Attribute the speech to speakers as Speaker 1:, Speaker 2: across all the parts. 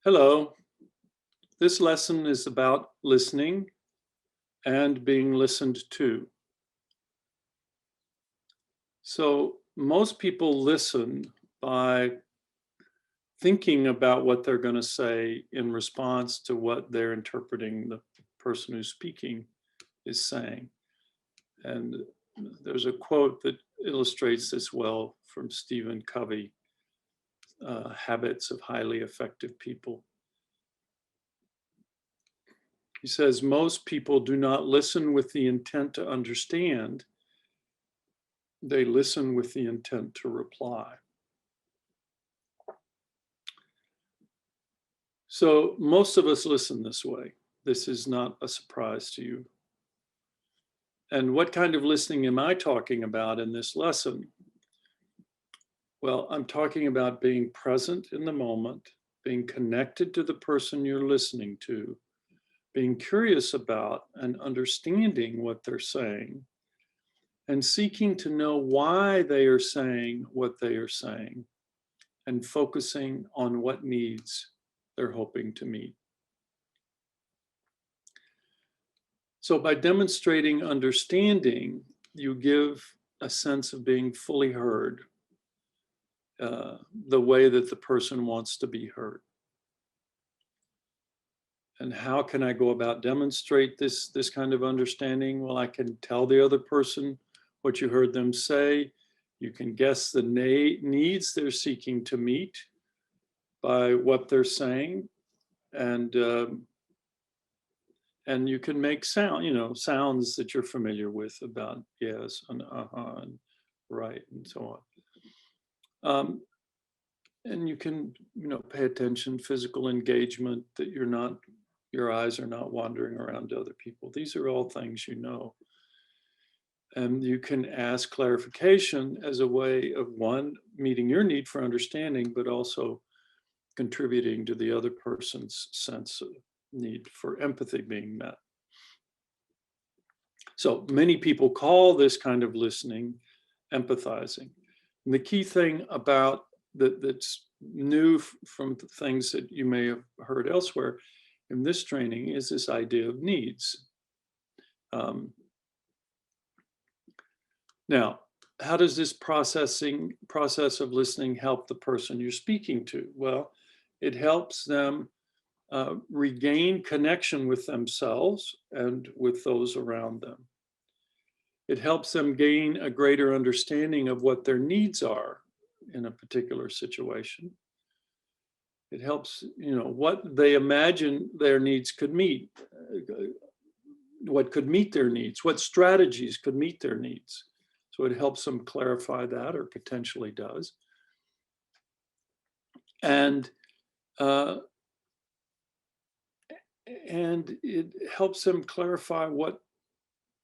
Speaker 1: Hello, this lesson is about listening and being listened to. So most people listen by thinking about what they're going to say in response to what they're interpreting the person who's speaking is saying. And there's a quote that illustrates this well from Stephen Covey, Habits of Highly Effective People. He says, most people do not listen with the intent to understand. They listen with the intent to reply. So most of us listen this way. This is not a surprise to you. And what kind of listening am I talking about in this lesson? Well, I'm talking about being present in the moment, being connected to the person you're listening to, being curious about and understanding what they're saying, and seeking to know why they are saying what they are saying, and focusing on what needs they're hoping to meet. So by demonstrating understanding, you give a sense of being fully heard, the way that the person wants to be heard. And how can I go about demonstrate this kind of understanding? Well, I can tell the other person what you heard them say. You can guess the needs they're seeking to meet by what they're saying, and you can make sounds that you're familiar with about yes and and right and so on. And you can pay attention, physical engagement, that your eyes are not wandering around to other people. These are all things you know. And you can ask clarification as a way of, one, meeting your need for understanding, but also contributing to the other person's sense of need for empathy being met. So many people call this kind of listening empathizing. And the key thing about that's new from the things that you may have heard elsewhere in this training is this idea of needs. Now, how does this process of listening help the person you're speaking to? Well, it helps them regain connection with themselves and with those around them. It helps them gain a greater understanding of what their needs are in a particular situation. It helps, what they imagine their needs could meet, what could meet their needs, what strategies could meet their needs. So it helps them clarify that, or potentially does. And it helps them clarify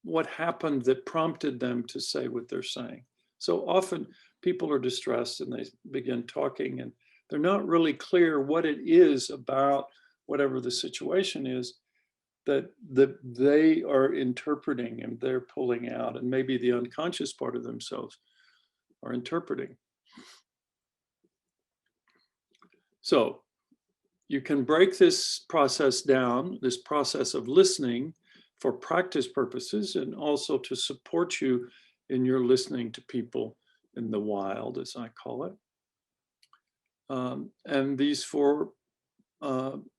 Speaker 1: what happened that prompted them to say what they're saying. So often people are distressed and they begin talking and they're not really clear what it is about whatever the situation is that they are interpreting and they're pulling out, and maybe the unconscious part of themselves are interpreting. So you can break this process down, this process of listening, for practice purposes and also to support you in your listening to people in the wild, as I call it. And these four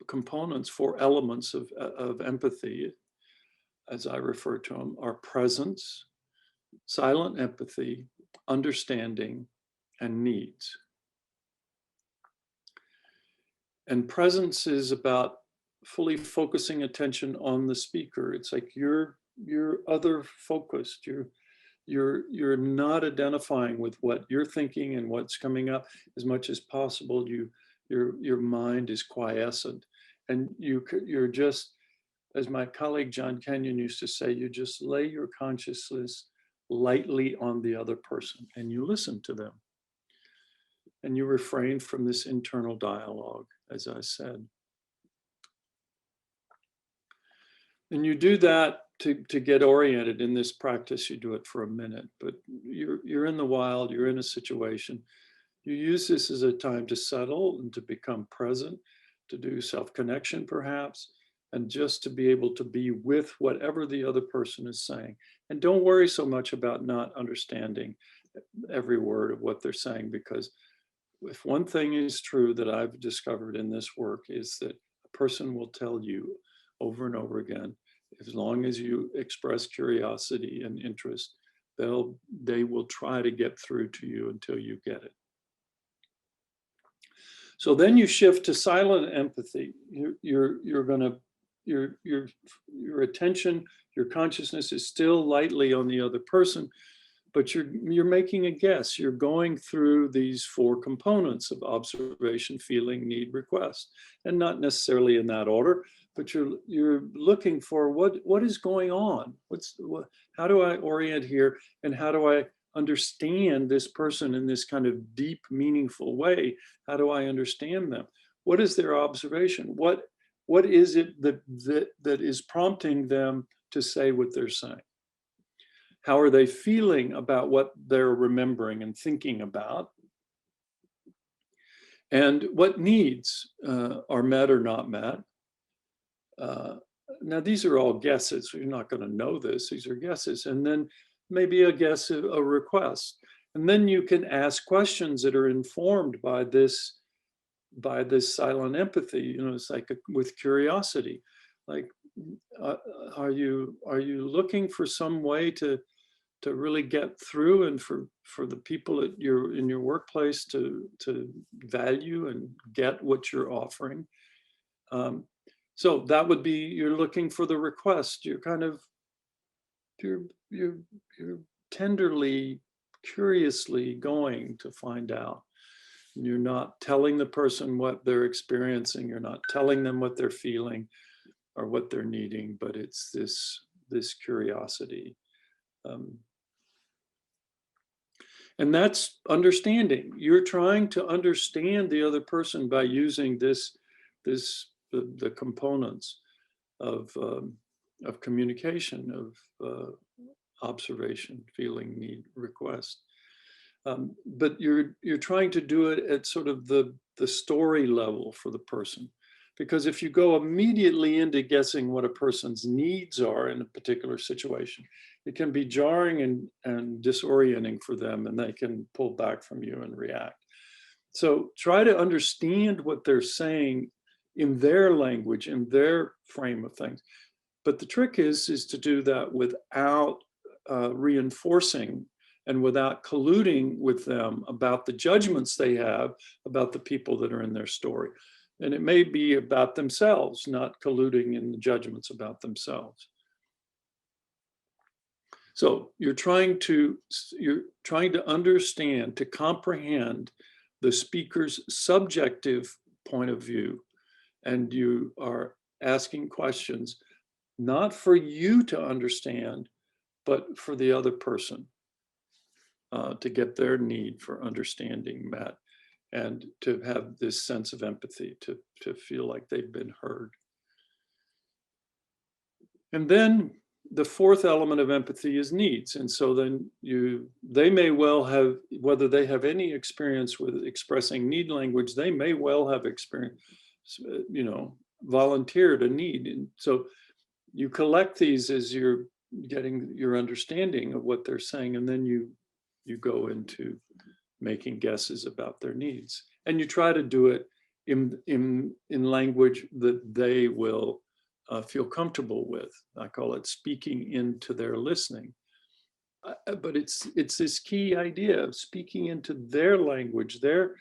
Speaker 1: components, four elements of empathy, as I refer to them, are presence, silent empathy, understanding, and needs. And presence is about fully focusing attention on the speaker. It's like you're other focused. You're not identifying with what you're thinking and what's coming up as much as possible. Your mind is quiescent, and you're just, as my colleague John Kenyon used to say, you just lay your consciousness lightly on the other person and you listen to them. And you refrain from this internal dialogue, as I said. And you do that to get oriented in this practice. You do it for a minute, but you're in the wild, you're in a situation. You use this as a time to settle and to become present. to do self-connection perhaps, and just to be able to be with whatever the other person is saying. And don't worry so much about not understanding every word of what they're saying, because if one thing is true that I've discovered in this work is that a person will tell you over and over again, as long as you express curiosity and interest, they will try to get through to you until you get it. So then you shift to silent empathy. Your attention, your consciousness is still lightly on the other person, but you're making a guess. You're going through these 4 components of observation, feeling, need, request, and not necessarily in that order, but you're looking for what is going on. How do I orient here, and how do I understand this person in this kind of deep, meaningful way? How do I understand them? What is their observation? What is it that is prompting them to say what they're saying? How are they feeling about what they're remembering and thinking about? And what needs are met or not met? Now, these are all guesses. You're not going to know this. These are guesses. And then maybe a guess, a request. And then you can ask questions that are informed by this silent empathy. You know, it's like with curiosity. Like, are you looking for some way to really get through, and for the people in your workplace to value and get what you're offering? So that would be, you're looking for the request. You're kind of, you're tenderly, curiously going to find out. You're not telling the person what they're experiencing. You're not telling them what they're feeling or what they're needing, but it's this curiosity. And that's understanding. You're trying to understand the other person by using the components of communication, of observation, feeling, need, request. But you're trying to do it at sort of the story level for the person. Because if you go immediately into guessing what a person's needs are in a particular situation, it can be jarring and disorienting for them, and they can pull back from you and react. So try to understand what they're saying in their language, in their frame of things. But the trick is to do that without reinforcing and without colluding with them about the judgments they have about the people that are in their story. And it may be about themselves, not colluding in the judgments about themselves. So you're trying to understand, to comprehend the speaker's subjective point of view, and you are asking questions not for you to understand, but for the other person, to get their need for understanding met, and to have this sense of empathy, to feel like they've been heard. And then the 4th element of empathy is needs. And so then they may well have, whether they have any experience with expressing need language, they may well have experience, volunteered a need. And so you collect these as you're getting your understanding of what they're saying, and then you go into making guesses about their needs. And you try to do it in language that they will feel comfortable with. I call it speaking into their listening. But it's this key idea of speaking into their language, their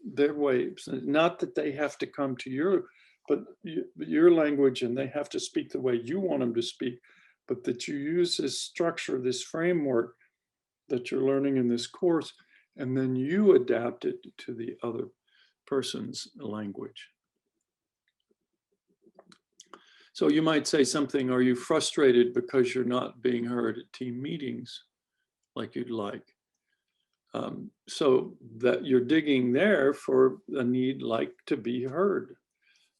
Speaker 1: waves. Not that they have to come to your language and they have to speak the way you want them to speak, but that you use this structure, this framework that you're learning in this course, and then you adapt it to the other person's language. So you might say something, are you frustrated because you're not being heard at team meetings like you'd like? So that you're digging there for a need like to be heard.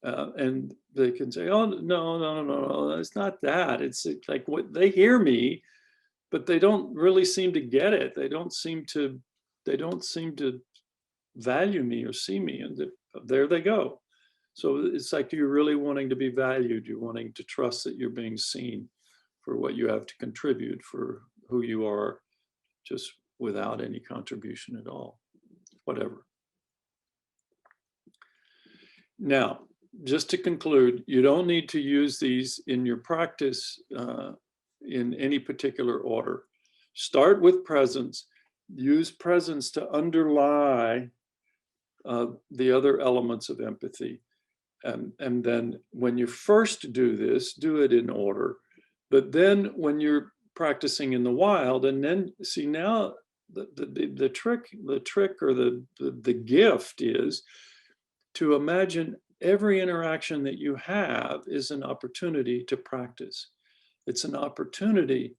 Speaker 1: And they can say, oh, no, it's not that. It's like what they hear me, but they don't really seem to get it. They don't seem to value me or see me, and there they go. So it's like you're really wanting to be valued. You're wanting to trust that you're being seen for what you have to contribute, for who you are, just without any contribution at all, whatever. Now, just to conclude, you don't need to use these in your practice in any particular order. Start with presence. Use presence to underlie the other elements of empathy. And then when you first do this, do it in order. But then when you're practicing in the wild, and then see now the trick or the gift is to imagine every interaction that you have is an opportunity to practice. It's an opportunity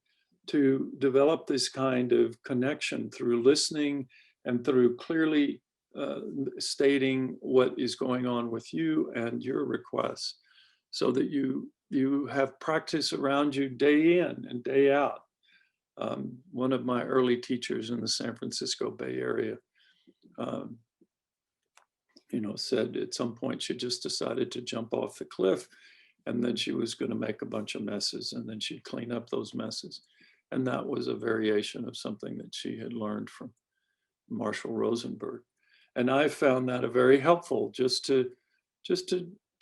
Speaker 1: to develop this kind of connection through listening and through clearly stating what is going on with you and your requests, so that you have practice around you day in and day out. One of my early teachers in the San Francisco Bay Area, said at some point she just decided to jump off the cliff, and then she was going to make a bunch of messes, and then she'd clean up those messes. And that was a variation of something that she had learned from Marshall Rosenberg. And I found that a very helpful, just to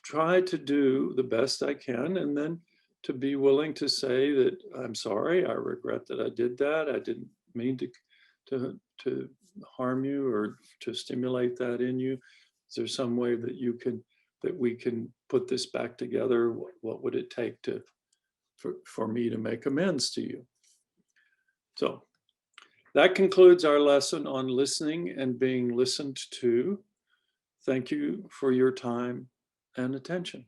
Speaker 1: try to do the best I can, and then to be willing to say that I'm sorry, I regret that I did that. I didn't mean to harm you or to stimulate that in you. Is there some way that we can put this back together? What would it take for me to make amends to you? So that concludes our lesson on listening and being listened to. Thank you for your time and attention.